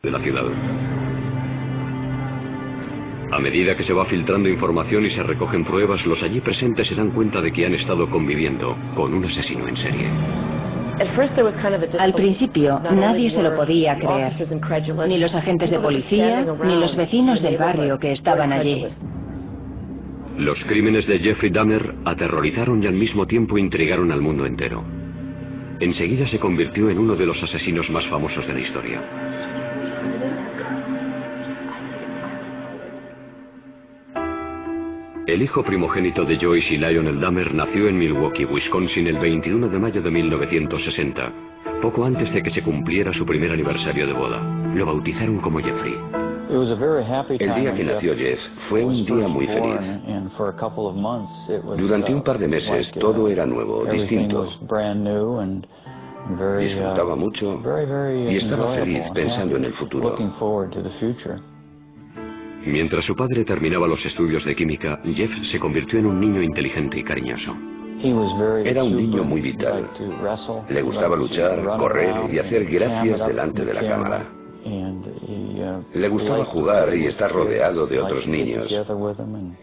de la ciudad. A medida que se va filtrando información y se recogen pruebas, los allí presentes se dan cuenta de que han estado conviviendo con un asesino en serie. Al principio, nadie se lo podía creer, ni los agentes de policía, ni los vecinos del barrio que estaban allí. Los crímenes de Jeffrey Dahmer aterrorizaron y al mismo tiempo intrigaron al mundo entero. Enseguida se convirtió en uno de los asesinos más famosos de la historia. El hijo primogénito de Joyce y Lionel Dahmer nació en Milwaukee, Wisconsin, el 21 de mayo de 1960, poco antes de que se cumpliera su primer aniversario de boda. Lo bautizaron como Jeffrey. El día que nació Jeff fue un día muy feliz. Durante un par de meses todo era nuevo, distinto. Disfrutaba mucho y estaba feliz pensando en el futuro. Mientras su padre terminaba los estudios de química, Jeff se convirtió en un niño inteligente y cariñoso. Era un niño muy vital. Le gustaba luchar, correr y hacer gracias delante de la cámara. Le gustaba jugar y estar rodeado de otros niños.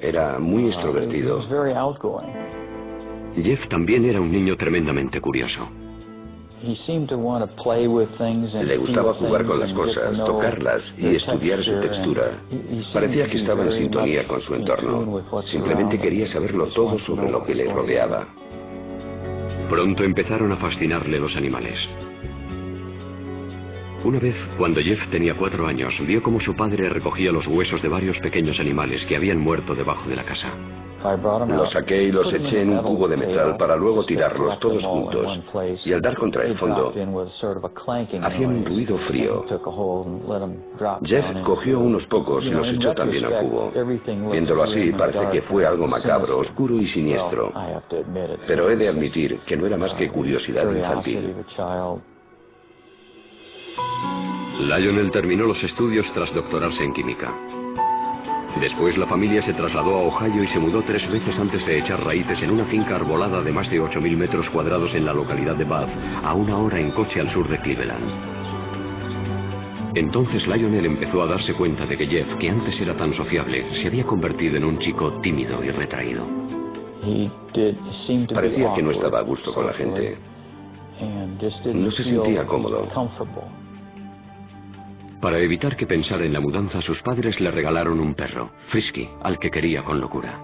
Era muy extrovertido. Jeff también era un niño tremendamente curioso. Le gustaba jugar con las cosas, tocarlas y estudiar su textura. Parecía que estaba en sintonía con su entorno. Simplemente quería saberlo todo sobre lo que le rodeaba. Pronto empezaron a fascinarle los animales. Una vez, cuando Jeff tenía 4 años, vio cómo su padre recogía los huesos de varios pequeños animales que habían muerto debajo de la casa. Los saqué y los eché en un cubo de metal para luego tirarlos todos juntos, y al dar contra el fondo, hacían un ruido frío. Jeff cogió unos pocos y los echó también al cubo. Viéndolo así, parece que fue algo macabro, oscuro y siniestro. Pero he de admitir que no era más que curiosidad infantil. Lionel terminó los estudios tras doctorarse en química. Después la familia se trasladó a Ohio y se mudó 3 veces antes de echar raíces en una finca arbolada de más de 8.000 metros cuadrados en la localidad de Bath, a 1 hora en coche al sur de Cleveland. Entonces Lionel empezó a darse cuenta de que Jeff, que antes era tan sociable, se había convertido en un chico tímido y retraído. Parecía que no estaba a gusto con la gente. No se sentía cómodo. Para evitar que pensara en la mudanza, sus padres le regalaron un perro, Frisky, al que quería con locura.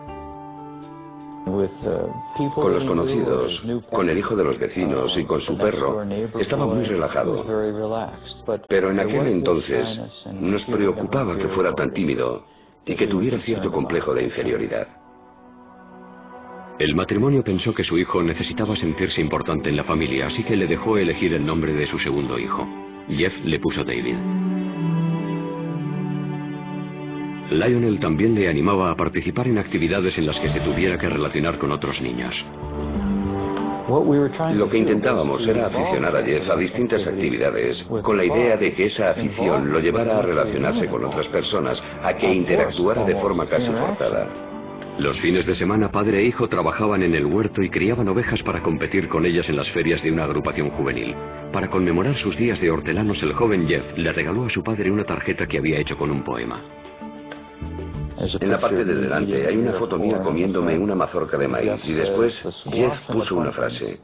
Con los conocidos, con el hijo de los vecinos y con su perro, estaba muy relajado. Pero en aquel entonces nos preocupaba que fuera tan tímido y que tuviera cierto complejo de inferioridad. El matrimonio pensó que su hijo necesitaba sentirse importante en la familia, así que le dejó elegir el nombre de su segundo hijo. Jeff le puso David. Lionel también le animaba a participar en actividades en las que se tuviera que relacionar con otros niños. Lo que intentábamos era aficionar a Jeff a distintas actividades, con la idea de que esa afición lo llevara a relacionarse con otras personas, a que interactuara de forma casi forzada. Los fines de semana, padre e hijo trabajaban en el huerto y criaban ovejas para competir con ellas en las ferias de una agrupación juvenil. Para conmemorar sus días de hortelanos, el joven Jeff le regaló a su padre una tarjeta que había hecho con un poema. En la parte de delante hay una foto mía comiéndome una mazorca de maíz y después Jeff puso una frase.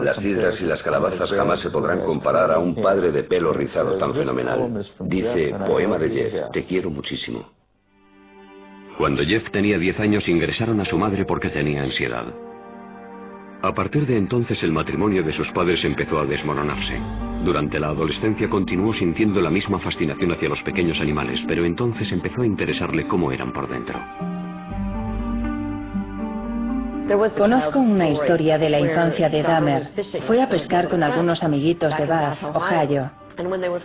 Las cidras y las calabazas jamás se podrán comparar a un padre de pelo rizado tan fenomenal. Dice, poema de Jeff, te quiero muchísimo. Cuando Jeff tenía 10 años ingresaron a su madre porque tenía ansiedad. A partir de entonces el matrimonio de sus padres empezó a desmoronarse. Durante la adolescencia continuó sintiendo la misma fascinación hacia los pequeños animales, pero entonces empezó a interesarle cómo eran por dentro. Conozco una historia de la infancia de Dahmer. Fue a pescar con algunos amiguitos de Bath, Ohio.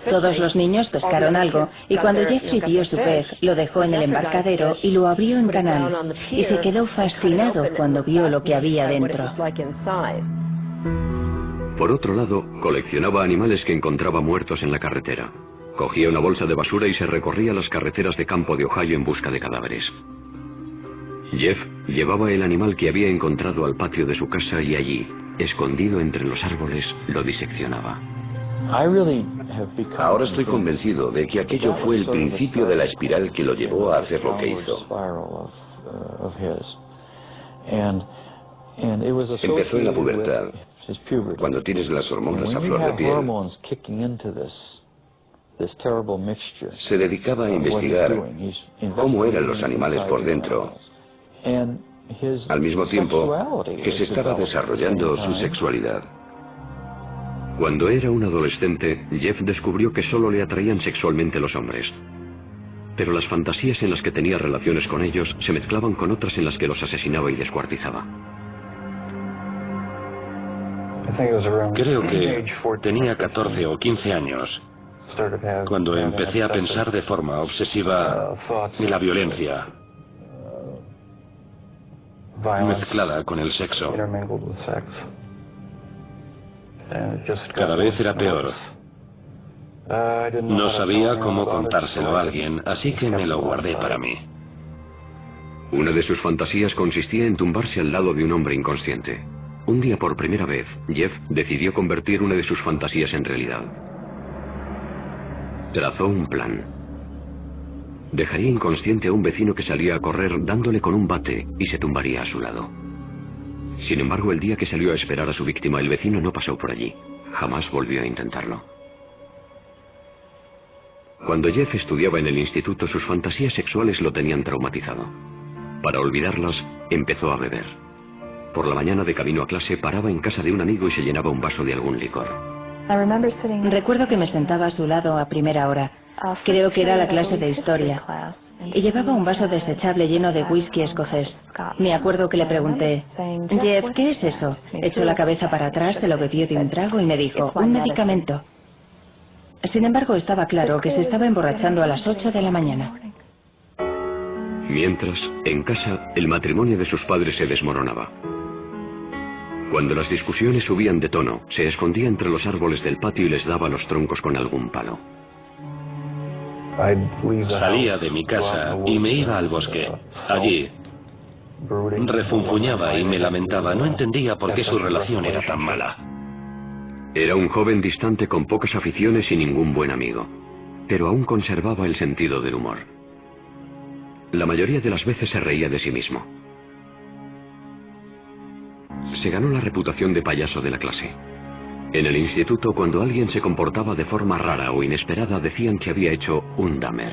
Todos los niños pescaron algo y cuando Jeffrey vio su pez, lo dejó en el embarcadero y lo abrió en canal. Y se quedó fascinado cuando vio lo que había dentro. Por otro lado, coleccionaba animales que encontraba muertos en la carretera. Cogía una bolsa de basura y se recorría las carreteras de campo de Ohio en busca de cadáveres. Jeff llevaba el animal que había encontrado al patio de su casa y allí, escondido entre los árboles, lo diseccionaba. Ahora estoy convencido de que aquello fue el principio de la espiral que lo llevó a hacer lo que hizo. Empezó en la pubertad, cuando tienes las hormonas a flor de piel. Se dedicaba a investigar cómo eran los animales por dentro, al mismo tiempo que se estaba desarrollando su sexualidad. Cuando era un adolescente, Jeff descubrió que solo le atraían sexualmente los hombres. Pero las fantasías en las que tenía relaciones con ellos se mezclaban con otras en las que los asesinaba y descuartizaba. Creo que tenía 14 o 15 años cuando empecé a pensar de forma obsesiva en la violencia mezclada con el sexo. Cada vez era peor. No sabía cómo contárselo a alguien, así que me lo guardé para mí. Una de sus fantasías consistía en tumbarse al lado de un hombre inconsciente. Un día, por primera vez, Jeff decidió convertir una de sus fantasías en realidad. Trazó un plan. Dejaría inconsciente a un vecino que salía a correr dándole con un bate y se tumbaría a su lado. Sin embargo, el día que salió a esperar a su víctima, el vecino no pasó por allí. Jamás volvió a intentarlo. Cuando Jeff estudiaba en el instituto, sus fantasías sexuales lo tenían traumatizado. Para olvidarlas, empezó a beber. Por la mañana, de camino a clase, paraba en casa de un amigo y se llenaba un vaso de algún licor. Recuerdo que me sentaba a su lado a primera hora. Creo que era la clase de historia. Y llevaba un vaso desechable lleno de whisky escocés. Me acuerdo que le pregunté, Jeff, ¿qué es eso? Echó la cabeza para atrás, se lo bebió de un trago y me dijo, un medicamento. Sin embargo, estaba claro que se estaba emborrachando a las 8 de la mañana. Mientras, en casa, el matrimonio de sus padres se desmoronaba. Cuando las discusiones subían de tono, se escondía entre los árboles del patio y les daba los troncos con algún palo. Salía de mi casa y me iba al bosque. Allí refunfuñaba y me lamentaba. No entendía por qué su relación era tan mala. Era un joven distante con pocas aficiones y ningún buen amigo, pero aún conservaba el sentido del humor. La mayoría de las veces se reía de sí mismo. Se ganó la reputación de payaso de la clase. En el instituto, cuando alguien se comportaba de forma rara o inesperada, decían que había hecho un Dahmer.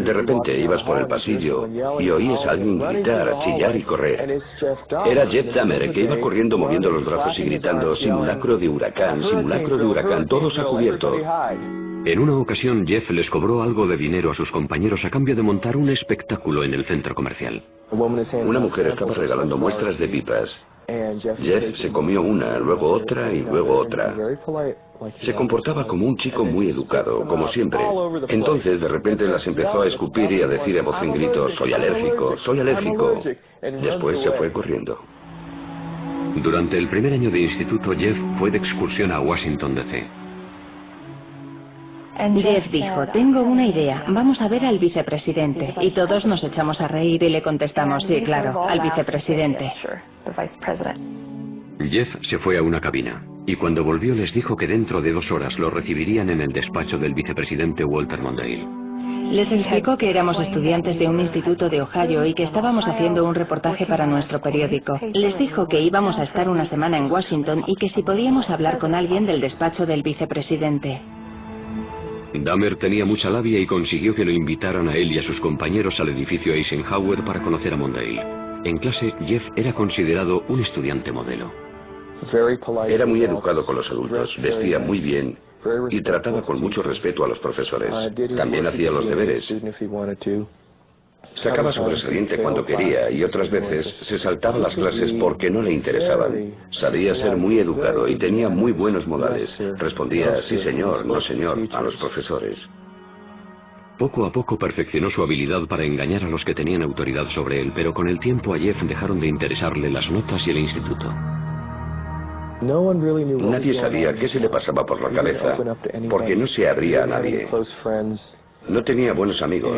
De repente ibas por el pasillo y oías a alguien gritar, chillar y correr. Era Jeff Dahmer, que iba corriendo moviendo los brazos y gritando, simulacro de huracán, todos a cubierto. En una ocasión, Jeff les cobró algo de dinero a sus compañeros a cambio de montar un espectáculo en el centro comercial. Una mujer estaba regalando muestras de pipas. Jeff se comió una, luego otra y luego otra. Se comportaba como un chico muy educado, como siempre. Entonces, de repente, las empezó a escupir y a decir a voz en grito, soy alérgico, soy alérgico. Después se fue corriendo. Durante el primer año de instituto, Jeff fue de excursión a Washington, D.C. Jeff dijo, tengo una idea, vamos a ver al vicepresidente. Y todos nos echamos a reír y le contestamos, sí, claro, al vicepresidente. Jeff se fue a una cabina, y cuando volvió les dijo que dentro de 2 horas lo recibirían en el despacho del vicepresidente Walter Mondale. Les explicó que éramos estudiantes de un instituto de Ohio y que estábamos haciendo un reportaje para nuestro periódico. Les dijo que íbamos a estar una semana en Washington y que si podíamos hablar con alguien del despacho del vicepresidente. Dahmer tenía mucha labia y consiguió que lo invitaran a él y a sus compañeros al edificio Eisenhower para conocer a Mondale. En clase, Jeff era considerado un estudiante modelo. Era muy educado con los adultos, vestía muy bien y trataba con mucho respeto a los profesores. También hacía los deberes. Sacaba sobresaliente cuando quería y otras veces se saltaba las clases porque no le interesaban. Sabía ser muy educado y tenía muy buenos modales. Respondía, sí señor, no señor, a los profesores. Poco a poco perfeccionó su habilidad para engañar a los que tenían autoridad sobre él, pero con el tiempo a Jeff dejaron de interesarle las notas y el instituto. Nadie sabía qué se le pasaba por la cabeza, porque no se abría a nadie. No tenía buenos amigos.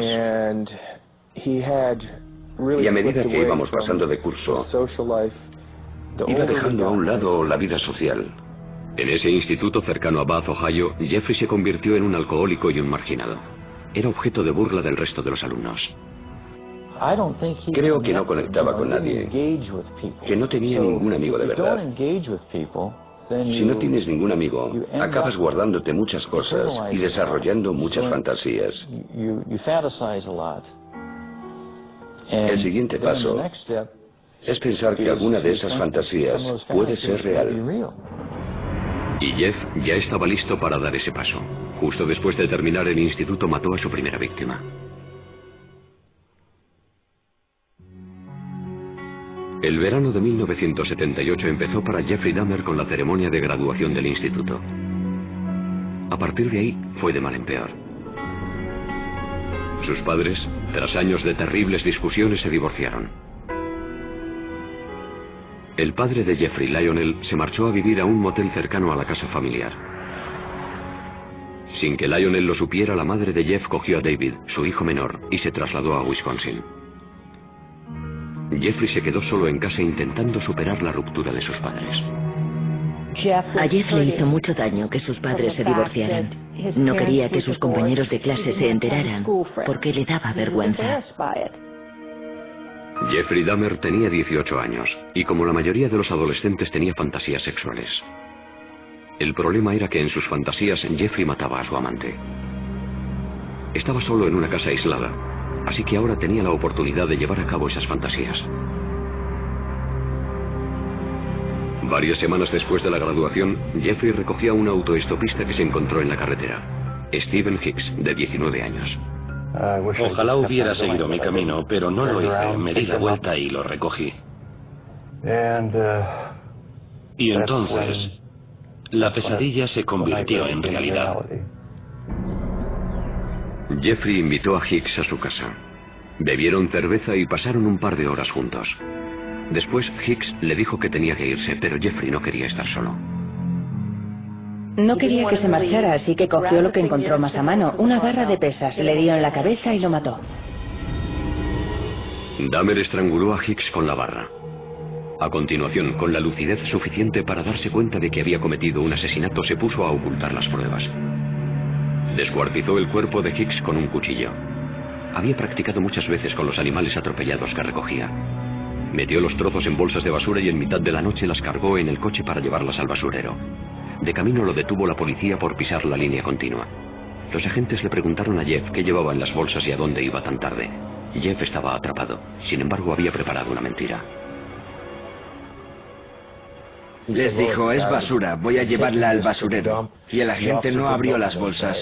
Y a medida que íbamos pasando de curso, iba dejando a un lado la vida social. En ese instituto cercano a Bath, Ohio, Jeffrey se convirtió en un alcohólico y un marginado. Era objeto de burla del resto de los alumnos. Creo que no conectaba con nadie, que no tenía ningún amigo de verdad. Si no tienes ningún amigo, acabas guardándote muchas cosas y desarrollando muchas fantasías. El siguiente paso es pensar que alguna de esas fantasías puede ser real. Y Jeff ya estaba listo para dar ese paso. Justo después de terminar el instituto mató a su primera víctima. El verano de 1978 empezó para Jeffrey Dahmer con la ceremonia de graduación del instituto. A partir de ahí fue de mal en peor. Sus padres, tras años de terribles discusiones, se divorciaron. El padre de Jeffrey, Lionel, se marchó a vivir a un motel cercano a la casa familiar. Sin que Lionel lo supiera, la madre de Jeff cogió a David, su hijo menor, y se trasladó a Wisconsin. Jeffrey se quedó solo en casa intentando superar la ruptura de sus padres. A Jeff le hizo mucho daño que sus padres se divorciaran. No quería que sus compañeros de clase se enteraran, porque le daba vergüenza. Jeffrey Dahmer tenía 18 años, y como la mayoría de los adolescentes tenía fantasías sexuales. El problema era que en sus fantasías Jeffrey mataba a su amante. Estaba solo en una casa aislada, así que ahora tenía la oportunidad de llevar a cabo esas fantasías. Varias semanas después de la graduación, Jeffrey recogió a un autoestopista que se encontró en la carretera, Stephen Hicks, de 19 años. Ojalá hubiera seguido mi camino, pero no lo hice. Me di la vuelta y lo recogí. Y entonces, la pesadilla se convirtió en realidad. Jeffrey invitó a Hicks a su casa. Bebieron cerveza y pasaron un par de horas juntos. Después, Hicks le dijo que tenía que irse, pero Jeffrey no quería estar solo. No quería que se marchara, así que cogió lo que encontró más a mano, una barra de pesas, le dio en la cabeza y lo mató. Dahmer estranguló a Hicks con la barra. A continuación, con la lucidez suficiente para darse cuenta de que había cometido un asesinato, se puso a ocultar las pruebas. Descuartizó el cuerpo de Hicks con un cuchillo. Había practicado muchas veces con los animales atropellados que recogía. Metió los trozos en bolsas de basura y en mitad de la noche las cargó en el coche para llevarlas al basurero. De camino lo detuvo la policía por pisar la línea continua. Los agentes le preguntaron a Jeff qué llevaba en las bolsas y a dónde iba tan tarde. Jeff estaba atrapado. Sin embargo, había preparado una mentira. Les dijo, es basura, voy a llevarla al basurero. Y el agente no abrió las bolsas.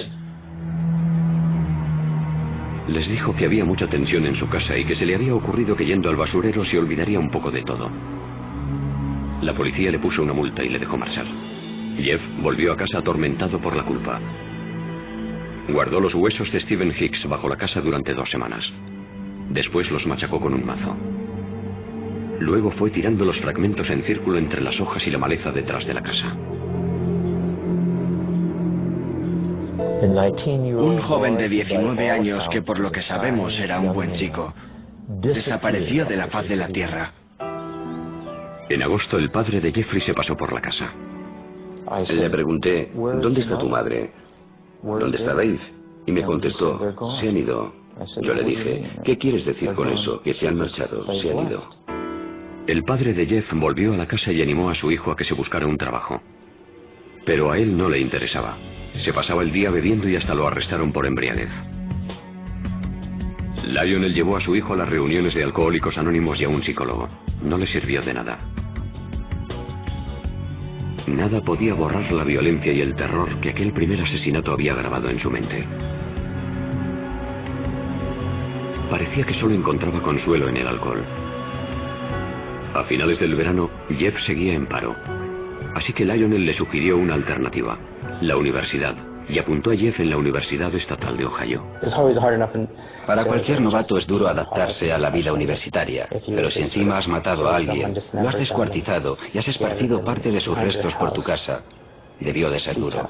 Les dijo que había mucha tensión en su casa y que se le había ocurrido que yendo al basurero se olvidaría un poco de todo. La policía le puso una multa y le dejó marchar. Jeff volvió a casa atormentado por la culpa. Guardó los huesos de Stephen Hicks bajo la casa durante 2 semanas. Después los machacó con un mazo. Luego fue tirando los fragmentos en círculo entre las hojas y la maleza detrás de la casa. Un joven de 19 años que por lo que sabemos era un buen chico, desapareció de la faz de la tierra. En agosto el padre de Jeffrey se pasó por la casa. Le pregunté, ¿dónde está tu madre? ¿Dónde está Dave? Y me contestó, se han ido. Yo le dije, ¿qué quieres decir con eso? Que se han marchado, se han ido. El padre de Jeff volvió a la casa y animó a su hijo a que se buscara un trabajo. Pero a él no le interesaba. Se pasaba el día bebiendo y hasta lo arrestaron por embriaguez. Lionel llevó a su hijo a las reuniones de Alcohólicos Anónimos y a un psicólogo. No le sirvió de nada. Nada podía borrar la violencia y el terror que aquel primer asesinato había grabado en su mente. Parecía que solo encontraba consuelo en el alcohol. A finales del verano, Jeff seguía en paro. Así que Lionel le sugirió una alternativa, la universidad, y apuntó a Jeff en la Universidad Estatal de Ohio. Para cualquier novato es duro adaptarse a la vida universitaria, pero si encima has matado a alguien, lo has descuartizado y has esparcido parte de sus restos por tu casa, debió de ser duro.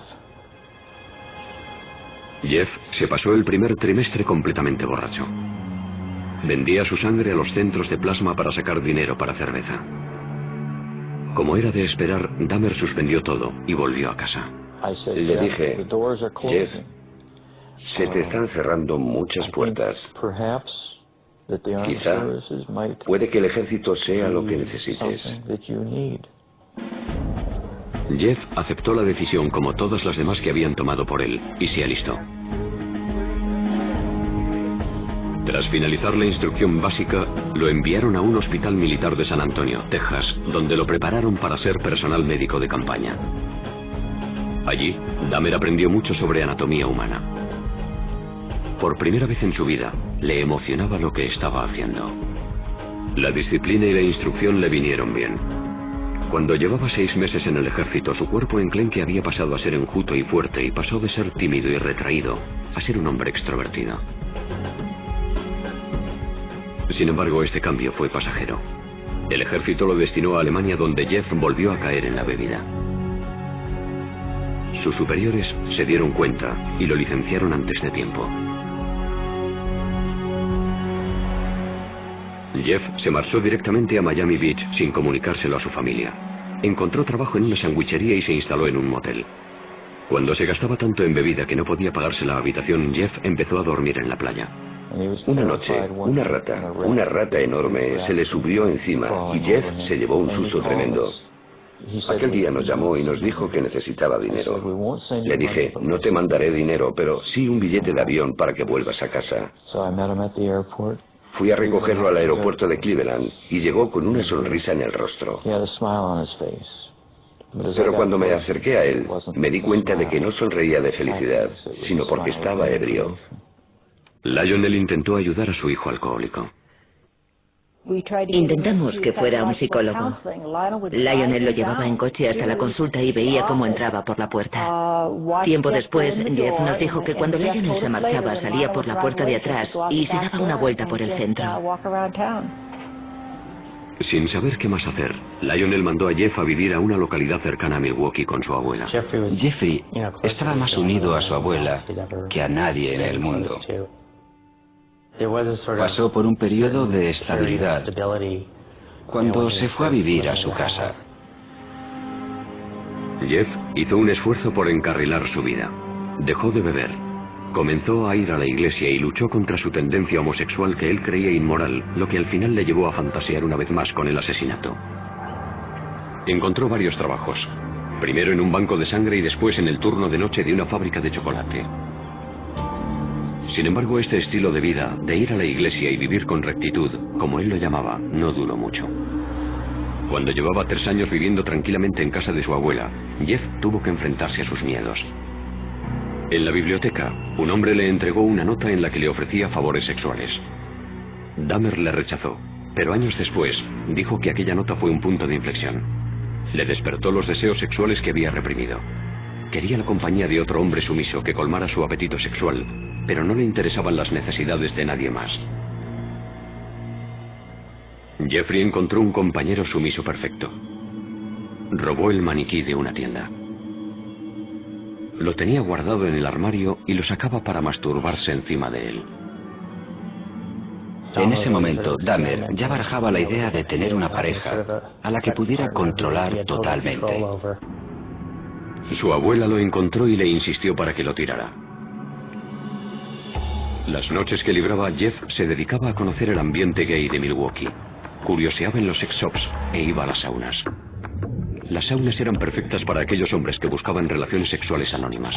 Jeff se pasó el primer trimestre completamente borracho. Vendía su sangre a los centros de plasma para sacar dinero para cerveza. Como era de esperar, Dahmer suspendió todo y volvió a casa. Le dije, Jeff, se te están cerrando muchas puertas. Quizá puede que el ejército sea lo que necesites. Jeff aceptó la decisión como todas las demás que habían tomado por él y se alistó. Tras finalizar la instrucción básica, lo enviaron a un hospital militar de San Antonio, Texas, donde lo prepararon para ser personal médico de campaña. Allí, Dahmer aprendió mucho sobre anatomía humana. Por primera vez en su vida, le emocionaba lo que estaba haciendo. La disciplina y la instrucción le vinieron bien. Cuando llevaba 6 meses en el ejército, su cuerpo enclenque había pasado a ser enjuto y fuerte y pasó de ser tímido y retraído a ser un hombre extrovertido. Sin embargo, este cambio fue pasajero. El ejército lo destinó a Alemania, donde Jeff volvió a caer en la bebida. Sus superiores se dieron cuenta y lo licenciaron antes de tiempo. Jeff se marchó directamente a Miami Beach sin comunicárselo a su familia. Encontró trabajo en una sandwichería y se instaló en un motel. Cuando se gastaba tanto en bebida que no podía pagarse la habitación, Jeff empezó a dormir en la playa. Una noche, una rata enorme se le subió encima y Jeff se llevó un susto tremendo. Aquel día nos llamó y nos dijo que necesitaba dinero. Le dije, no te mandaré dinero, pero sí un billete de avión para que vuelvas a casa. Fui a recogerlo al aeropuerto de Cleveland y llegó con una sonrisa en el rostro. Pero cuando me acerqué a él, me di cuenta de que no sonreía de felicidad, sino porque estaba ebrio. Lionel intentó ayudar a su hijo alcohólico. Intentamos que fuera un psicólogo. Lionel lo llevaba en coche hasta la consulta y veía cómo entraba por la puerta. Tiempo después, Jeff nos dijo que cuando Lionel se marchaba salía por la puerta de atrás y se daba una vuelta por el centro. Sin saber qué más hacer, Lionel mandó a Jeff a vivir a una localidad cercana a Milwaukee con su abuela. Jeffrey estaba más unido a su abuela que a nadie en el mundo. Pasó por un periodo de estabilidad cuando se fue a vivir a su casa. Jeff hizo un esfuerzo por encarrilar su vida. Dejó de beber. Comenzó a ir a la iglesia y luchó contra su tendencia homosexual que él creía inmoral, lo que al final le llevó a fantasear una vez más con el asesinato. Encontró varios trabajos. Primero en un banco de sangre y después en el turno de noche de una fábrica de chocolate. Sin embargo, este estilo de vida, de ir a la iglesia y vivir con rectitud, como él lo llamaba, no duró mucho. Cuando llevaba 3 años viviendo tranquilamente en casa de su abuela, Jeff tuvo que enfrentarse a sus miedos. En la biblioteca, un hombre le entregó una nota en la que le ofrecía favores sexuales. Dahmer le rechazó, pero años después dijo que aquella nota fue un punto de inflexión. Le despertó los deseos sexuales que había reprimido. Quería la compañía de otro hombre sumiso que colmara su apetito sexual, pero no le interesaban las necesidades de nadie más. Jeffrey encontró un compañero sumiso perfecto. Robó el maniquí de una tienda. Lo tenía guardado en el armario y lo sacaba para masturbarse encima de él. En ese momento, Dahmer ya barajaba la idea de tener una pareja a la que pudiera controlar totalmente. Su abuela lo encontró y le insistió para que lo tirara. Las noches que libraba, Jeff se dedicaba a conocer el ambiente gay de Milwaukee. Curioseaba en los sex shops e iba a las saunas. Las saunas eran perfectas para aquellos hombres que buscaban relaciones sexuales anónimas.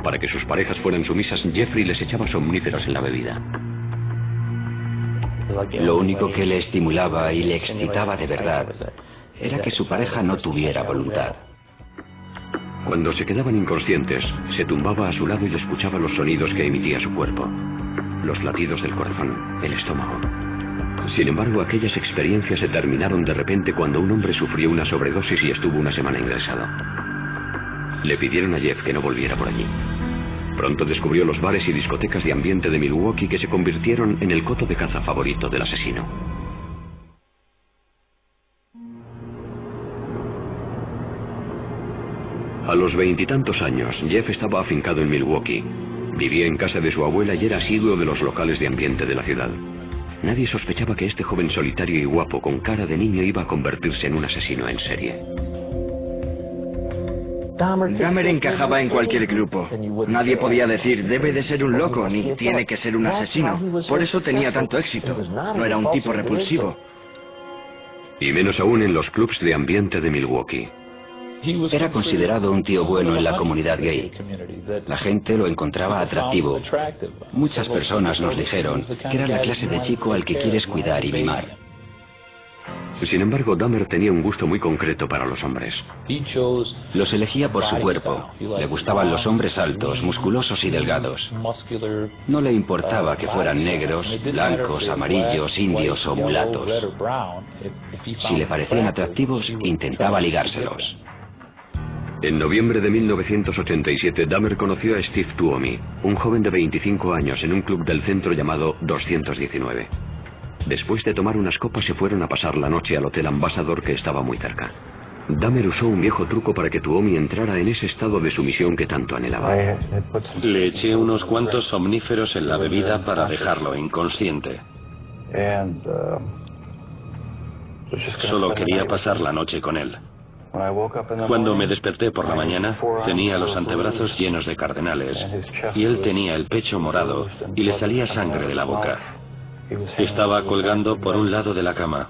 Para que sus parejas fueran sumisas, Jeffrey les echaba somníferos en la bebida. Lo único que le estimulaba y le excitaba de verdad era que su pareja no tuviera voluntad. Cuando se quedaban inconscientes, se tumbaba a su lado y escuchaba los sonidos que emitía su cuerpo. Los latidos del corazón, el estómago. Sin embargo, aquellas experiencias se terminaron de repente cuando un hombre sufrió una sobredosis y estuvo una semana ingresado. Le pidieron a Jeff que no volviera por allí. Pronto descubrió los bares y discotecas de ambiente de Milwaukee que se convirtieron en el coto de caza favorito del asesino. A los 20 y tantos años, Jeff estaba afincado en Milwaukee. Vivía en casa de su abuela y era asiduo de los locales de ambiente de la ciudad. Nadie sospechaba que este joven solitario y guapo con cara de niño iba a convertirse en un asesino en serie. Dahmer encajaba en cualquier grupo. Nadie podía decir, debe de ser un loco, ni tiene que ser un asesino. Por eso tenía tanto éxito. No era un tipo repulsivo. Y menos aún en los clubs de ambiente de Milwaukee. Era considerado un tío bueno en la comunidad gay. La gente lo encontraba atractivo. Muchas personas nos dijeron que era la clase de chico al que quieres cuidar y mimar. Sin embargo, Dahmer tenía un gusto muy concreto para los hombres. Los elegía por su cuerpo. Le gustaban los hombres altos, musculosos y delgados. No le importaba que fueran negros, blancos, amarillos, indios o mulatos. Si le parecían atractivos, intentaba ligárselos. En noviembre de 1987, Dahmer conoció a Steve Tuomi, un joven de 25 años en un club del centro llamado 219. Después de tomar unas copas se fueron a pasar la noche al Hotel Ambassador, que estaba muy cerca. Dahmer usó un viejo truco para que Tuomi entrara en ese estado de sumisión que tanto anhelaba. Le eché unos cuantos somníferos en la bebida para dejarlo inconsciente. Solo quería pasar la noche con él. Cuando me desperté por la mañana, tenía los antebrazos llenos de cardenales y él tenía el pecho morado y le salía sangre de la boca. Estaba colgando por un lado de la cama.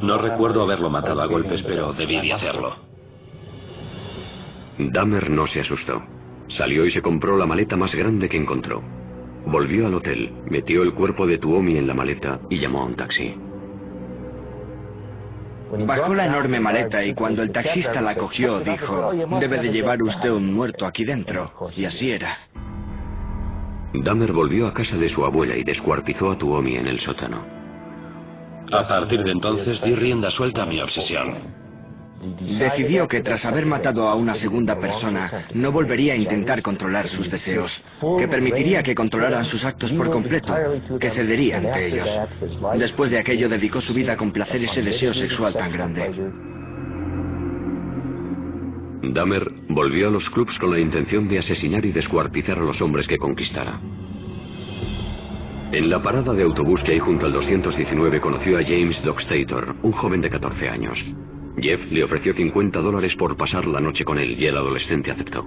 No recuerdo haberlo matado a golpes, pero debí de hacerlo. Dahmer no se asustó. Salió y se compró la maleta más grande que encontró. Volvió al hotel, metió el cuerpo de Tuomi en la maleta y llamó a un taxi. Bajó la enorme maleta y cuando el taxista la cogió dijo, debe de llevar usted un muerto aquí dentro. Y así era. Dahmer volvió a casa de su abuela y descuartizó a Tuomi en el sótano. A partir de entonces di rienda suelta a mi obsesión. Decidió que tras haber matado a una segunda persona, no volvería a intentar controlar sus deseos, que permitiría que controlaran sus actos por completo, que cedería ante ellos. Después de aquello dedicó su vida a complacer ese deseo sexual tan grande. Dahmer volvió a los clubs con la intención de asesinar y descuartizar a los hombres que conquistara. En la parada de autobús que hay junto al 219 conoció a James Dockstader, un joven de 14 años. Jeff le ofreció $50 por pasar la noche con él y el adolescente aceptó.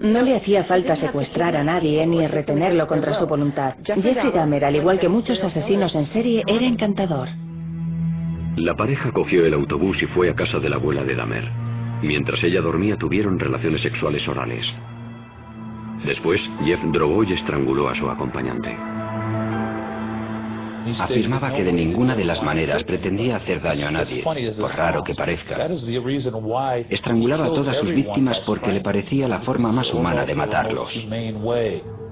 No le hacía falta secuestrar a nadie ni retenerlo contra su voluntad. Jeffrey Dahmer, al igual que muchos asesinos en serie, era encantador. La pareja cogió el autobús y fue a casa de la abuela de Dahmer. Mientras ella dormía, tuvieron relaciones sexuales orales. Después, Jeff drogó y estranguló a su acompañante. Afirmaba que de ninguna de las maneras pretendía hacer daño a nadie, por raro que parezca. Estrangulaba a todas sus víctimas porque le parecía la forma más humana de matarlos.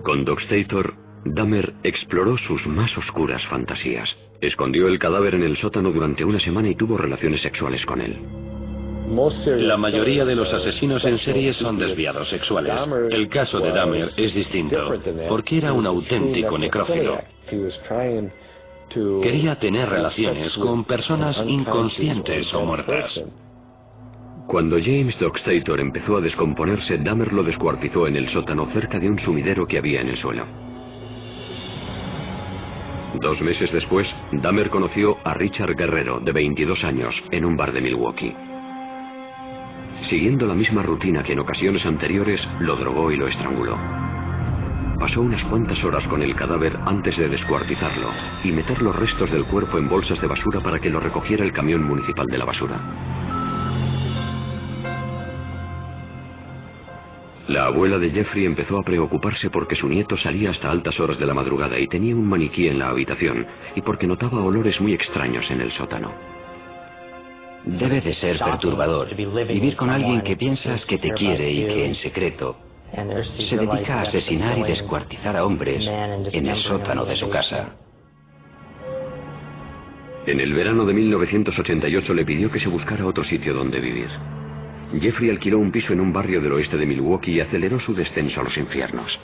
Con Dockstader, Dahmer exploró sus más oscuras fantasías. Escondió el cadáver en el sótano durante una semana y tuvo relaciones sexuales con él. La mayoría de los asesinos en serie son desviados sexuales. El caso de Dahmer es distinto, porque era un auténtico necrófilo. Quería tener relaciones con personas inconscientes o muertas. Cuando James Dockstader empezó a descomponerse, Dahmer lo descuartizó en el sótano cerca de un sumidero que había en el suelo. 2 meses después, Dahmer conoció a Richard Guerrero, de 22 años, en un bar de Milwaukee. Siguiendo la misma rutina que en ocasiones anteriores, lo drogó y lo estranguló. Pasó unas cuantas horas con el cadáver antes de descuartizarlo y meter los restos del cuerpo en bolsas de basura para que lo recogiera el camión municipal de la basura. La abuela de Jeffrey empezó a preocuparse porque su nieto salía hasta altas horas de la madrugada y tenía un maniquí en la habitación, y porque notaba olores muy extraños en el sótano. Debe de ser perturbador vivir con alguien que piensas que te quiere y que en secreto se dedica a asesinar y descuartizar a hombres en el sótano de su casa. En el verano de 1988 le pidió que se buscara otro sitio donde vivir. Jeffrey alquiló un piso en un barrio del oeste de Milwaukee y aceleró su descenso a los infiernos.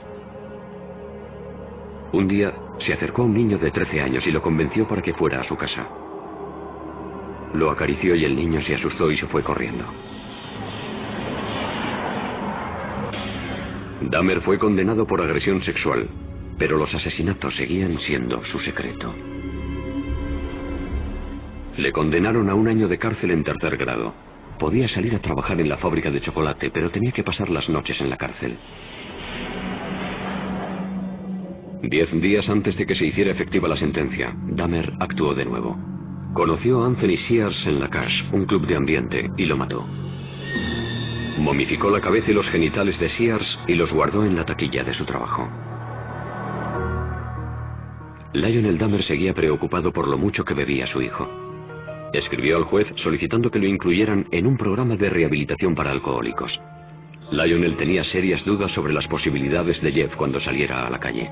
Un día se acercó a un niño de 13 años y lo convenció para que fuera a su casa. Lo acarició y el niño se asustó y se fue corriendo. Dahmer fue condenado por agresión sexual, pero los asesinatos seguían siendo su secreto. Le condenaron a 1 año de cárcel en 3er grado. Podía salir a trabajar en la fábrica de chocolate, pero tenía que pasar las noches en la cárcel. 10 días antes de que se hiciera efectiva la sentencia, Dahmer actuó de nuevo. Conoció a Anthony Sears en la Cache, un club de ambiente, y lo mató. Momificó la cabeza y los genitales de Sears y los guardó en la taquilla de su trabajo. Lionel Dahmer seguía preocupado por lo mucho que bebía su hijo. Escribió al juez solicitando que lo incluyeran en un programa de rehabilitación para alcohólicos. Lionel tenía serias dudas sobre las posibilidades de Jeff cuando saliera a la calle.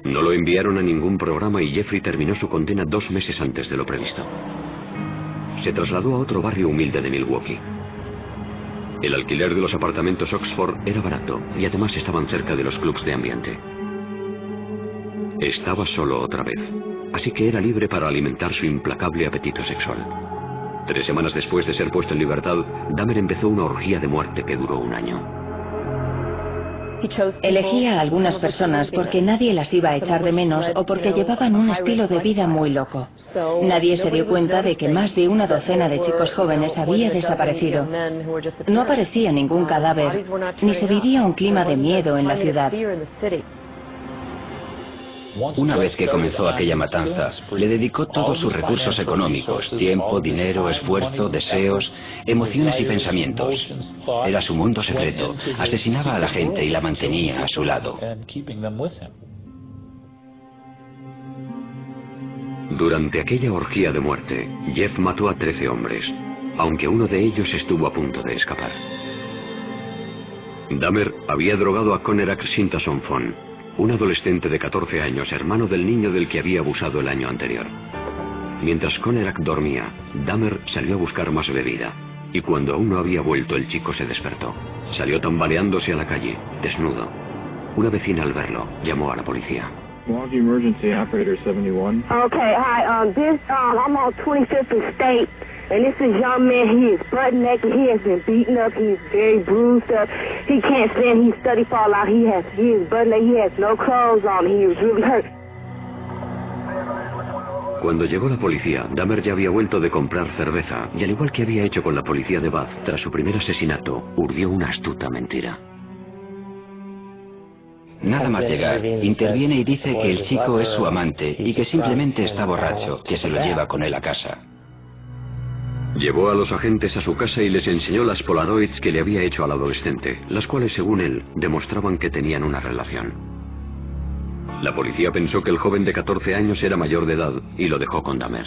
No lo enviaron a ningún programa y Jeffrey terminó su condena 2 meses antes de lo previsto. Se trasladó a otro barrio humilde de Milwaukee. El alquiler de los apartamentos Oxford era barato y además estaban cerca de los clubs de ambiente. Estaba solo otra vez, así que era libre para alimentar su implacable apetito sexual. 3 semanas después de ser puesto en libertad, Dahmer empezó una orgía de muerte que duró 1 año. Elegía a algunas personas porque nadie las iba a echar de menos o porque llevaban un estilo de vida muy loco. Nadie se dio cuenta de que más de 1 docena de chicos jóvenes había desaparecido. No aparecía ningún cadáver, ni se vivía un clima de miedo en la ciudad. Una vez que comenzó aquella matanza, le dedicó todos sus recursos económicos, tiempo, dinero, esfuerzo, deseos, emociones y pensamientos. Era su mundo secreto. Asesinaba a la gente y la mantenía a su lado. Durante aquella orgía de muerte, Jeff mató a 13 hombres, aunque uno de ellos estuvo a punto de escapar. Dahmer había drogado a Conerak Shintason Fon, un adolescente de 14 años, hermano del niño del que había abusado el año anterior. Mientras Conerak dormía, Dahmer salió a buscar más bebida, y cuando aún no había vuelto el chico se despertó. Salió tambaleándose a la calle, desnudo. Una vecina al verlo llamó a la policía. Milwaukee Emergency Operator 71. Okay, hi, I'm on 25th and State, and this is young man. He is butt naked. He has been beaten up. He is very bruised up. He can't stand. He's study fall out. He is butt naked. He has no clothes on. He was really hurt. Cuando llegó la policía, Dahmer ya había vuelto de comprar cerveza, y al igual que había hecho con la policía de Bath tras su primer asesinato, urdió una astuta mentira. Nada más llegar, interviene y dice que el chico es su amante y que simplemente está borracho, que se lo lleva con él a casa. Llevó a los agentes a su casa y les enseñó las polaroids que le había hecho al adolescente, las cuales, según él, demostraban que tenían una relación. La policía pensó que el joven de 14 años era mayor de edad y lo dejó con Dahmer.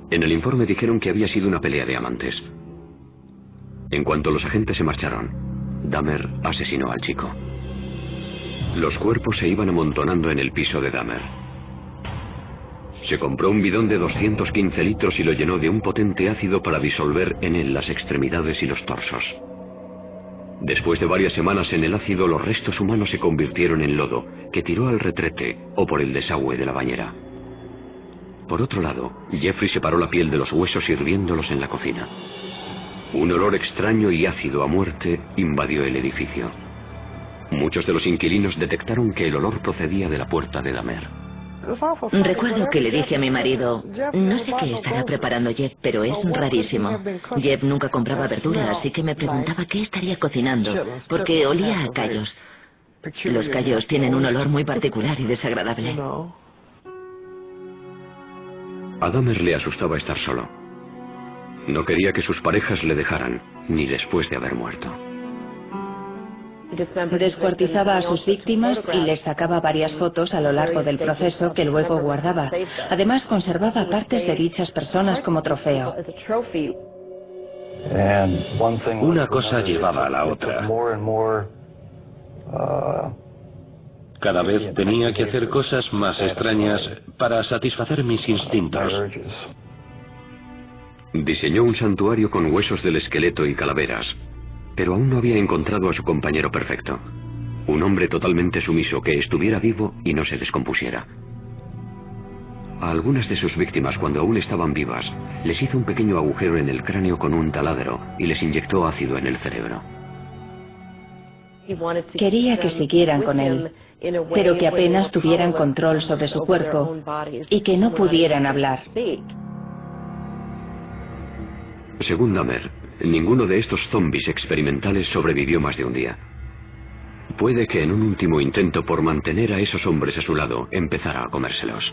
En el informe dijeron que había sido una pelea de amantes. En cuanto los agentes se marcharon, Dahmer asesinó al chico. Los cuerpos se iban amontonando en el piso de Dahmer. Se compró un bidón de 215 litros y lo llenó de un potente ácido para disolver en él las extremidades y los torsos. Después de varias semanas en el ácido, los restos humanos se convirtieron en lodo, que tiró al retrete o por el desagüe de la bañera. Por otro lado, Jeffrey separó la piel de los huesos hirviéndolos en la cocina. Un olor extraño y ácido a muerte invadió el edificio. Muchos de los inquilinos detectaron que el olor procedía de la puerta de Dahmer. Recuerdo que le dije a mi marido, no sé qué estará preparando Jeff, pero es rarísimo. Jeff nunca compraba verdura, así que me preguntaba qué estaría cocinando, porque olía a callos. Los callos tienen un olor muy particular y desagradable. A Dahmer le asustaba estar solo. No quería que sus parejas le dejaran, ni después de haber muerto. Descuartizaba a sus víctimas y les sacaba varias fotos a lo largo del proceso que luego guardaba. Además, conservaba partes de dichas personas como trofeo. Una cosa llevaba a la otra. Cada vez tenía que hacer cosas más extrañas para satisfacer mis instintos. Diseñó un santuario con huesos del esqueleto y calaveras, pero aún no había encontrado a su compañero perfecto. Un hombre totalmente sumiso que estuviera vivo y no se descompusiera. A algunas de sus víctimas, cuando aún estaban vivas, les hizo un pequeño agujero en el cráneo con un taladro y les inyectó ácido en el cerebro. Quería que siguieran con él, pero que apenas tuvieran control sobre su cuerpo y que no pudieran hablar. Según Dahmer, ninguno de estos zombies experimentales sobrevivió más de un día. Puede que en un último intento por mantener a esos hombres a su lado, empezara a comérselos.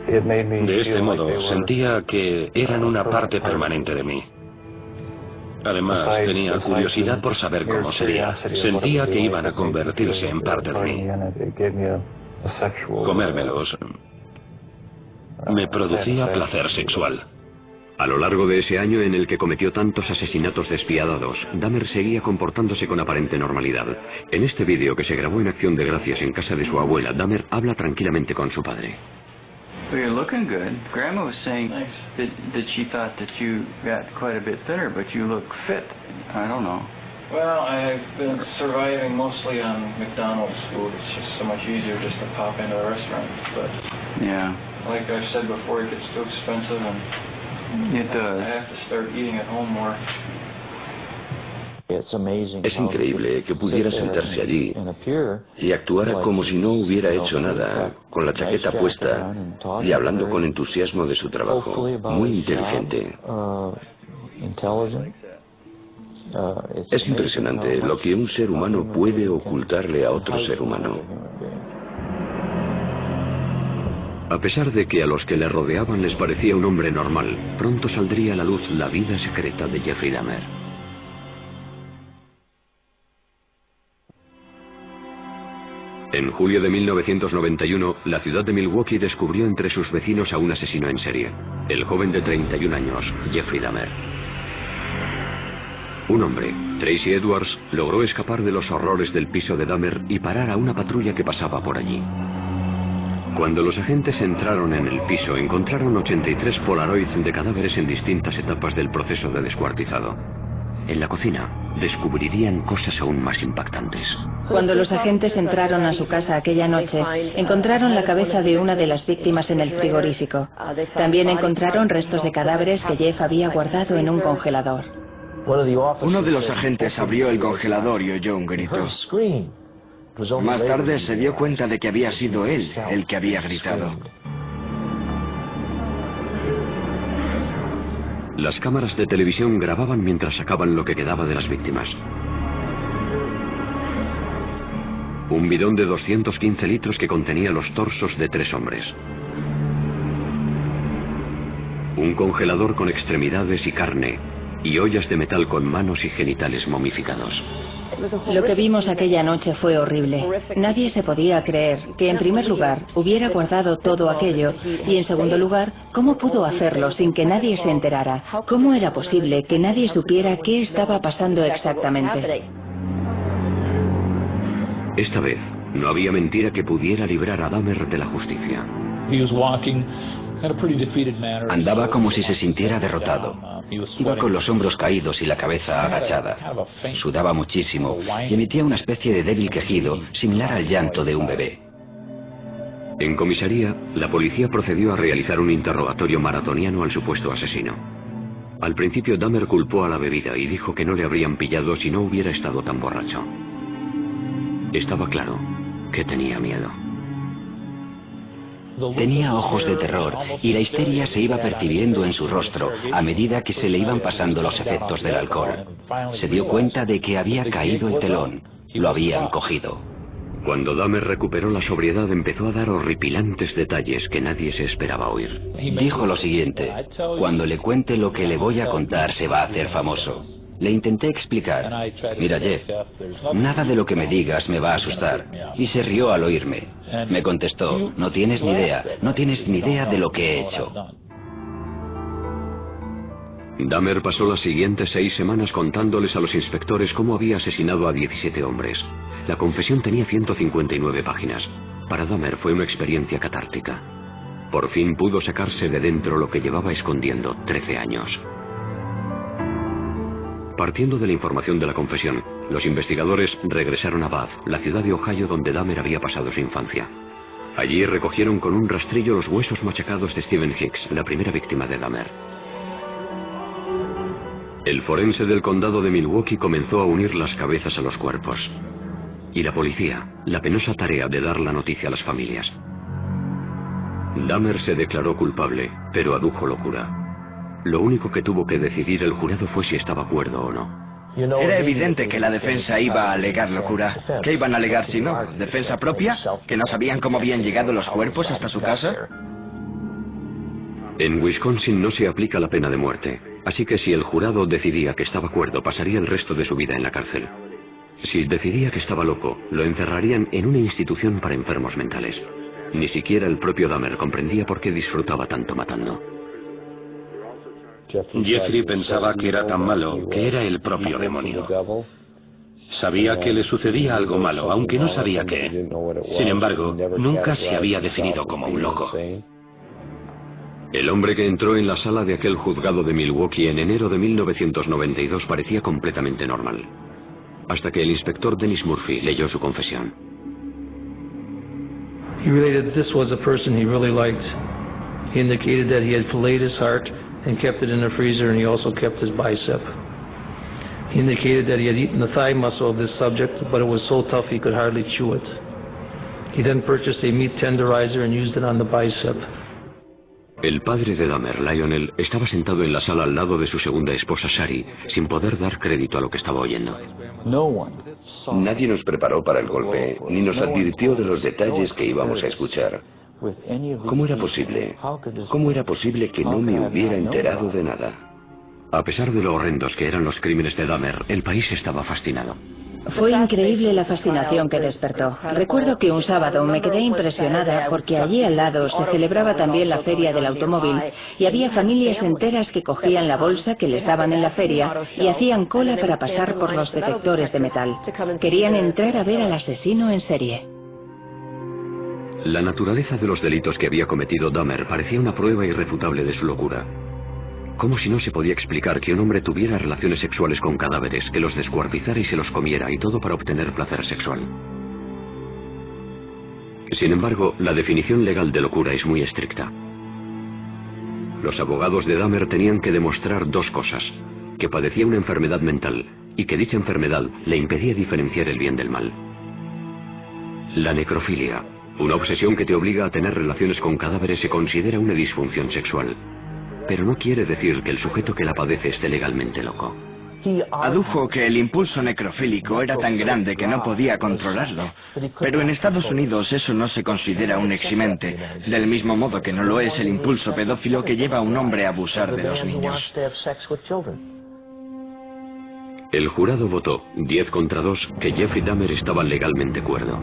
De este modo, sentía que eran una parte permanente de mí. Además, tenía curiosidad por saber cómo sería. Sentía que iban a convertirse en parte de mí. Comérmelos me producía placer sexual. A lo largo de ese año en el que cometió tantos asesinatos despiadados, Dahmer seguía comportándose con aparente normalidad. En este vídeo que se grabó en Acción de Gracias en casa de su abuela, Dahmer habla tranquilamente con su padre. Well, you're looking good. Grandma was saying that she thought that you got quite a bit thinner, but you look fit. I don't know. Well, I've been surviving mostly on McDonald's food. It's just so much easier just to pop into the restaurant. But yeah, like I've said before, it gets too expensive, and it does. I have to start eating at home more. Es increíble que pudiera sentarse allí y actuara como si no hubiera hecho nada, con la chaqueta puesta y hablando con entusiasmo de su trabajo. Muy inteligente. Es impresionante lo que un ser humano puede ocultarle a otro ser humano. A pesar de que a los que le rodeaban les parecía un hombre normal, pronto saldría a la luz la vida secreta de Jeffrey Dahmer. En julio de 1991, la ciudad de Milwaukee descubrió entre sus vecinos a un asesino en serie, el joven de 31 años, Jeffrey Dahmer. Un hombre, Tracy Edwards, logró escapar de los horrores del piso de Dahmer y parar a una patrulla que pasaba por allí. Cuando los agentes entraron en el piso, encontraron 83 polaroids de cadáveres en distintas etapas del proceso de descuartizado. En la cocina, descubrirían cosas aún más impactantes. Cuando los agentes entraron a su casa aquella noche, encontraron la cabeza de una de las víctimas en el frigorífico. También encontraron restos de cadáveres que Jeff había guardado en un congelador. Uno de los agentes abrió el congelador y oyó un grito. Más tarde se dio cuenta de que había sido él el que había gritado. Las cámaras de televisión grababan mientras sacaban lo que quedaba de las víctimas. Un bidón de 215 litros que contenía los torsos de 3 hombres. Un congelador con extremidades y carne, y ollas de metal con manos y genitales momificados. Lo que vimos aquella noche fue horrible. Nadie se podía creer que, en primer lugar, hubiera guardado todo aquello y, en segundo lugar, ¿cómo pudo hacerlo sin que nadie se enterara? ¿Cómo era posible que nadie supiera qué estaba pasando exactamente? Esta vez, no había mentira que pudiera librar a Dahmer de la justicia. Andaba como si se sintiera derrotado. Iba con los hombros caídos y la cabeza agachada. Sudaba muchísimo y emitía una especie de débil quejido similar al llanto de un bebé. En comisaría, la policía procedió a realizar un interrogatorio maratoniano al supuesto asesino. Al principio, Dahmer culpó a la bebida y dijo que no le habrían pillado si no hubiera estado tan borracho. Estaba claro que tenía miedo. Tenía ojos de terror y la histeria se iba percibiendo en su rostro a medida que se le iban pasando los efectos del alcohol. Se dio cuenta de que había caído el telón. Lo habían cogido. Cuando Dahmer recuperó la sobriedad, empezó a dar horripilantes detalles que nadie se esperaba oír. Dijo lo siguiente: cuando le cuente lo que le voy a contar se va a hacer famoso. Le intenté explicar: mira, Jeff, nada de lo que me digas me va a asustar. Y se rió al oírme. Me contestó: no tienes ni idea de lo que he hecho. Dahmer pasó las siguientes 6 semanas contándoles a los inspectores cómo había asesinado a 17 hombres. La confesión tenía 159 páginas. Para Dahmer fue una experiencia catártica. Por fin pudo sacarse de dentro lo que llevaba escondiendo 13 años. Partiendo de la información de la confesión, los investigadores regresaron a Bath, la ciudad de Ohio donde Dahmer había pasado su infancia. Allí recogieron con un rastrillo los huesos machacados de Stephen Hicks, la primera víctima de Dahmer. El forense del condado de Milwaukee comenzó a unir las cabezas a los cuerpos. Y la policía, la penosa tarea de dar la noticia a las familias. Dahmer se declaró culpable, pero adujo locura. Lo único que tuvo que decidir el jurado fue si estaba cuerdo o no. Era evidente que la defensa iba a alegar locura. ¿Qué iban a alegar si no? ¿Defensa propia? ¿Que no sabían cómo habían llegado los cuerpos hasta su casa? En Wisconsin no se aplica la pena de muerte, así que si el jurado decidía que estaba cuerdo, pasaría el resto de su vida en la cárcel. Si decidía que estaba loco, lo encerrarían en una institución para enfermos mentales. Ni siquiera el propio Dahmer comprendía por qué disfrutaba tanto matando. Jeffrey pensaba que era tan malo que era el propio demonio. Sabía que le sucedía algo malo, aunque no sabía qué. Sin embargo, nunca se había definido como un loco. El hombre que entró en la sala de aquel juzgado de Milwaukee en enero de 1992 parecía completamente normal. Hasta que el inspector Dennis Murphy leyó su confesión. He related this was a person he really liked. He indicated that he had filleted his heart and kept it in the freezer, and he also kept his bicep. He indicated that he had eaten the thigh muscle of this subject, but it was so tough he could hardly chew it. He then purchased a meat tenderizer and used it on the bicep. El padre de Dahmer, Lionel, estaba sentado en la sala al lado de su segunda esposa, Shari, sin poder dar crédito a lo que estaba oyendo. Nadie nos preparó para el golpe, ni nos advirtió de los detalles que íbamos a escuchar. ¿Cómo era posible? ¿Cómo era posible que no me hubiera enterado de nada? A pesar de lo horrendos que eran los crímenes de Dahmer, el país estaba fascinado. Fue increíble la fascinación que despertó. Recuerdo que un sábado me quedé impresionada porque allí al lado se celebraba también la feria del automóvil y había familias enteras que cogían la bolsa que les daban en la feria y hacían cola para pasar por los detectores de metal. Querían entrar a ver al asesino en serie. La naturaleza de los delitos que había cometido Dahmer parecía una prueba irrefutable de su locura. Como si no se podía explicar que un hombre tuviera relaciones sexuales con cadáveres, que los descuartizara y se los comiera, y todo para obtener placer sexual. Sin embargo, la definición legal de locura es muy estricta. Los abogados de Dahmer tenían que demostrar dos cosas: que padecía una enfermedad mental y que dicha enfermedad le impedía diferenciar el bien del mal. La necrofilia, una obsesión que te obliga a tener relaciones con cadáveres, se considera una disfunción sexual. Pero no quiere decir que el sujeto que la padece esté legalmente loco. Adujo que el impulso necrofílico era tan grande que no podía controlarlo. Pero en Estados Unidos eso no se considera un eximente, del mismo modo que no lo es el impulso pedófilo que lleva a un hombre a abusar de los niños. El jurado votó, 10 contra 2, que Jeffrey Dahmer estaba legalmente cuerdo.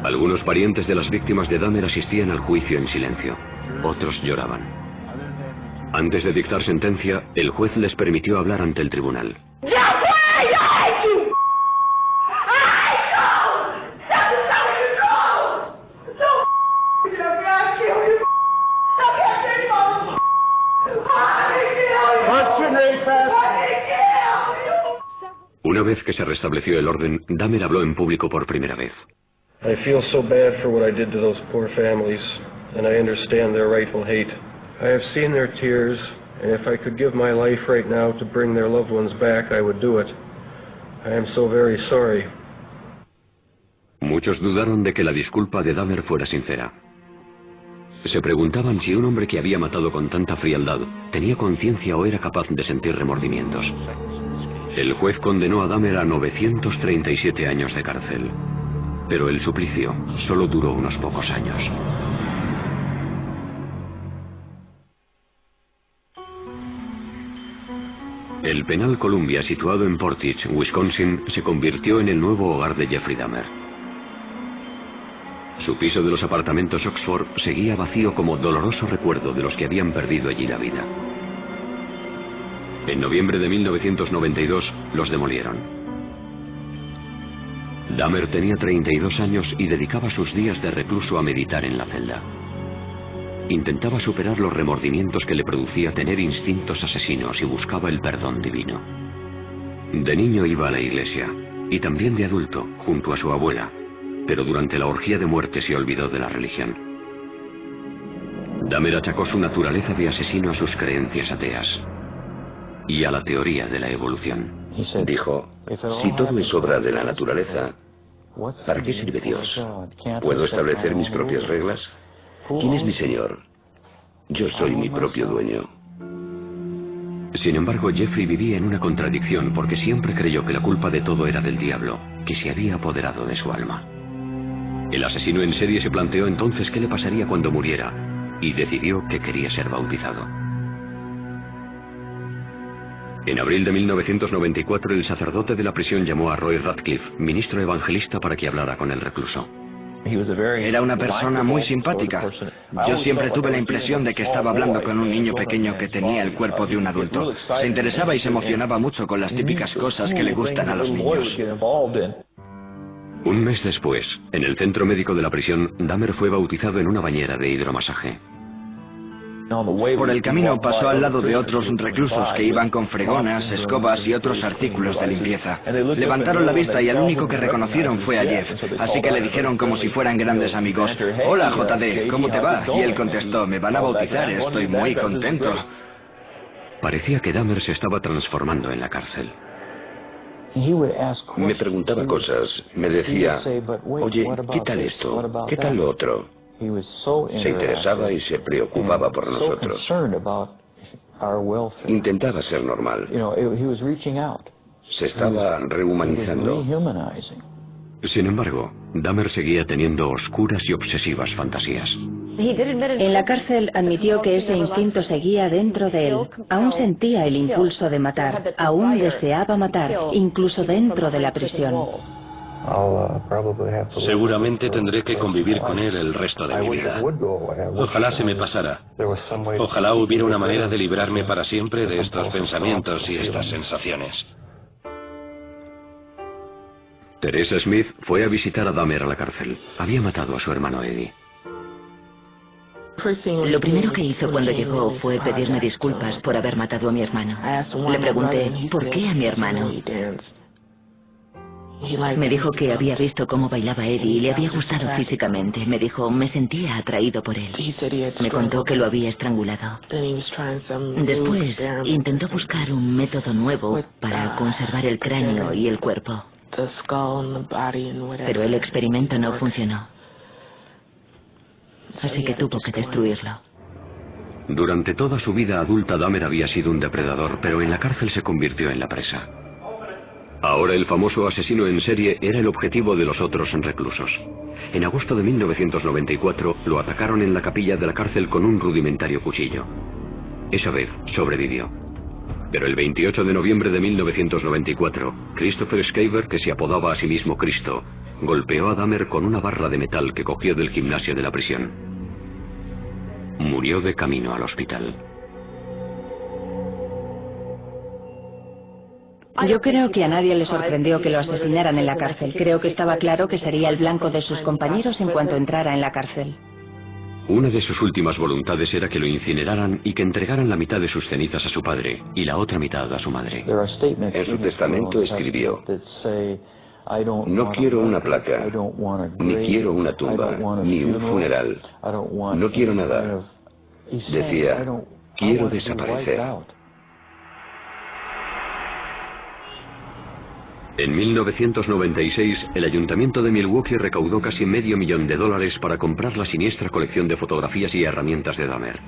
Algunos parientes de las víctimas de Dahmer asistían al juicio en silencio. Otros lloraban. Antes de dictar sentencia, el juez les permitió hablar ante el tribunal. Una vez que se restableció el orden, Dahmer habló en público por primera vez. I feel so bad for what I did to those poor families, and I understand their rightful hate. I have seen their tears, and if I could give my life right now to bring their loved ones back, I would do it. I am so very sorry. Muchos dudaron de que la disculpa de Dahmer fuera sincera. Se preguntaban si un hombre que había matado con tanta frialdad tenía conciencia o era capaz de sentir remordimientos. El juez condenó a Dahmer a 937 años de cárcel. Pero el suplicio solo duró unos pocos años. El penal Columbia, situado en Portage, Wisconsin, se convirtió en el nuevo hogar de Jeffrey Dahmer. Su piso de los apartamentos Oxford seguía vacío como doloroso recuerdo de los que habían perdido allí la vida. En noviembre de 1992 los demolieron. Dahmer tenía 32 años y dedicaba sus días de recluso a meditar en la celda. Intentaba superar los remordimientos que le producía tener instintos asesinos y buscaba el perdón divino. De niño iba a la iglesia, y también de adulto, junto a su abuela, pero durante la orgía de muerte se olvidó de la religión. Dahmer achacó su naturaleza de asesino a sus creencias ateas. y a la teoría de la evolución. Dijo, si todo es obra de la naturaleza, ¿para qué sirve Dios? ¿Puedo establecer mis propias reglas? ¿Quién es mi Señor? Yo soy mi propio dueño. Sin embargo, Jeffrey vivía en una contradicción porque siempre creyó que la culpa de todo era del diablo, que se había apoderado de su alma. El asesino en serie se planteó entonces qué le pasaría cuando muriera y decidió que quería ser bautizado. En abril de 1994, el sacerdote de la prisión llamó a Roy Radcliffe, ministro evangelista, para que hablara con el recluso. Era una persona muy simpática. Yo siempre tuve la impresión de que estaba hablando con un niño pequeño que tenía el cuerpo de un adulto. Se interesaba y se emocionaba mucho con las típicas cosas que le gustan a los niños. Un mes después, en el centro médico de la prisión, Dahmer fue bautizado en una bañera de hidromasaje. Por el camino pasó al lado de otros reclusos que iban con fregonas, escobas y otros artículos de limpieza. Levantaron la vista y al único que reconocieron fue a Jeff, así que le dijeron como si fueran grandes amigos: «Hola, JD, ¿cómo te va?». Y él contestó: «Me van a bautizar, estoy muy contento». Parecía que Dahmer se estaba transformando en la cárcel. Me preguntaba cosas, me decía, oye, ¿qué tal esto? ¿Qué tal lo otro? Se interesaba y se preocupaba por nosotros. Intentaba ser normal. Se estaba rehumanizando. Sin embargo, Dahmer seguía teniendo oscuras y obsesivas fantasías. En la cárcel admitió que ese instinto seguía dentro de él. Aún sentía el impulso de matar, aún deseaba matar, incluso dentro de la prisión. Seguramente tendré que convivir con él el resto de mi vida. Ojalá se me pasara. Ojalá hubiera una manera de librarme para siempre de estos pensamientos y estas sensaciones. Teresa Smith fue a visitar a Dahmer a la cárcel. Había matado a su hermano Eddie. Lo primero que hizo cuando llegó fue pedirme disculpas por haber matado a mi hermano. Le pregunté, ¿por qué a mi hermano? Me dijo que había visto cómo bailaba Eddie y le había gustado físicamente. Me dijo, me sentía atraído por él. Me contó que lo había estrangulado. Después intentó buscar un método nuevo para conservar el cráneo y el cuerpo. Pero el experimento no funcionó. Así que tuvo que destruirlo. Durante toda su vida adulta, Dahmer había sido un depredador, pero en la cárcel se convirtió en la presa. Ahora el famoso asesino en serie era el objetivo de los otros reclusos. En agosto de 1994 lo atacaron en la capilla de la cárcel con un rudimentario cuchillo. Esa vez sobrevivió. Pero el 28 de noviembre de 1994, Christopher Schaefer, que se apodaba a sí mismo Cristo, golpeó a Dahmer con una barra de metal que cogió del gimnasio de la prisión. Murió de camino al hospital. Yo creo que a nadie le sorprendió que lo asesinaran en la cárcel. Creo que estaba claro que sería el blanco de sus compañeros en cuanto entrara en la cárcel. Una de sus últimas voluntades era que lo incineraran y que entregaran la mitad de sus cenizas a su padre y la otra mitad a su madre. En su testamento escribió: no quiero una placa, ni quiero una tumba, ni un funeral. No quiero nada. Decía, quiero desaparecer. En 1996, el ayuntamiento de Milwaukee recaudó casi $500,000 para comprar la siniestra colección de fotografías y herramientas de Dahmer.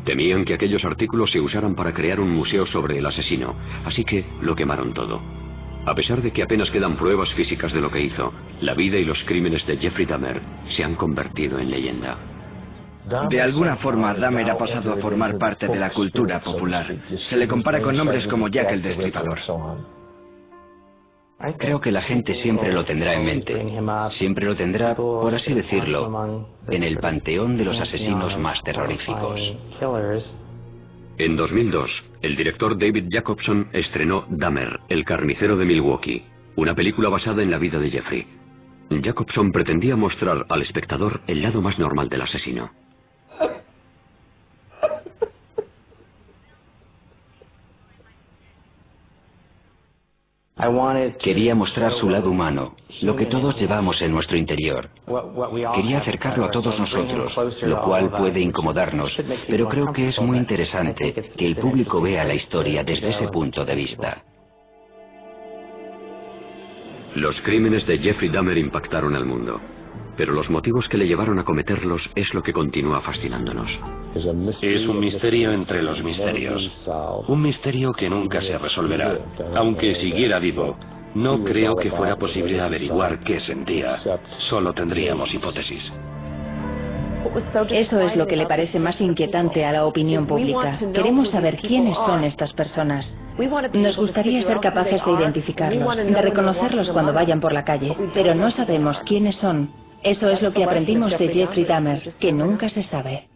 Temían que aquellos artículos se usaran para crear un museo sobre el asesino, así que lo quemaron todo. A pesar de que apenas quedan pruebas físicas de lo que hizo, la vida y los crímenes de Jeffrey Dahmer se han convertido en leyenda. De alguna forma, Dahmer ha pasado a formar parte de la cultura popular. Se le compara con nombres como Jack el Destripador. Creo que la gente siempre lo tendrá en mente. Siempre lo tendrá, por así decirlo, en el panteón de los asesinos más terroríficos. En 2002, el director David Jacobson estrenó Dahmer, el carnicero de Milwaukee, una película basada en la vida de Jeffrey. Jacobson pretendía mostrar al espectador el lado más normal del asesino. Quería mostrar su lado humano, lo que todos llevamos en nuestro interior. Quería acercarlo a todos nosotros, lo cual puede incomodarnos, pero creo que es muy interesante que el público vea la historia desde ese punto de vista. Los crímenes de Jeffrey Dahmer impactaron al mundo, pero los motivos que le llevaron a cometerlos es lo que continúa fascinándonos. Es un misterio entre los misterios. Un misterio que nunca se resolverá. Aunque siguiera vivo, no creo que fuera posible averiguar qué sentía. Solo tendríamos hipótesis. Eso es lo que le parece más inquietante a la opinión pública. Queremos saber quiénes son estas personas. Nos gustaría ser capaces de identificarlos, de reconocerlos cuando vayan por la calle, pero no sabemos quiénes son. Eso es lo que aprendimos de Jeffrey Dahmer, que nunca se sabe.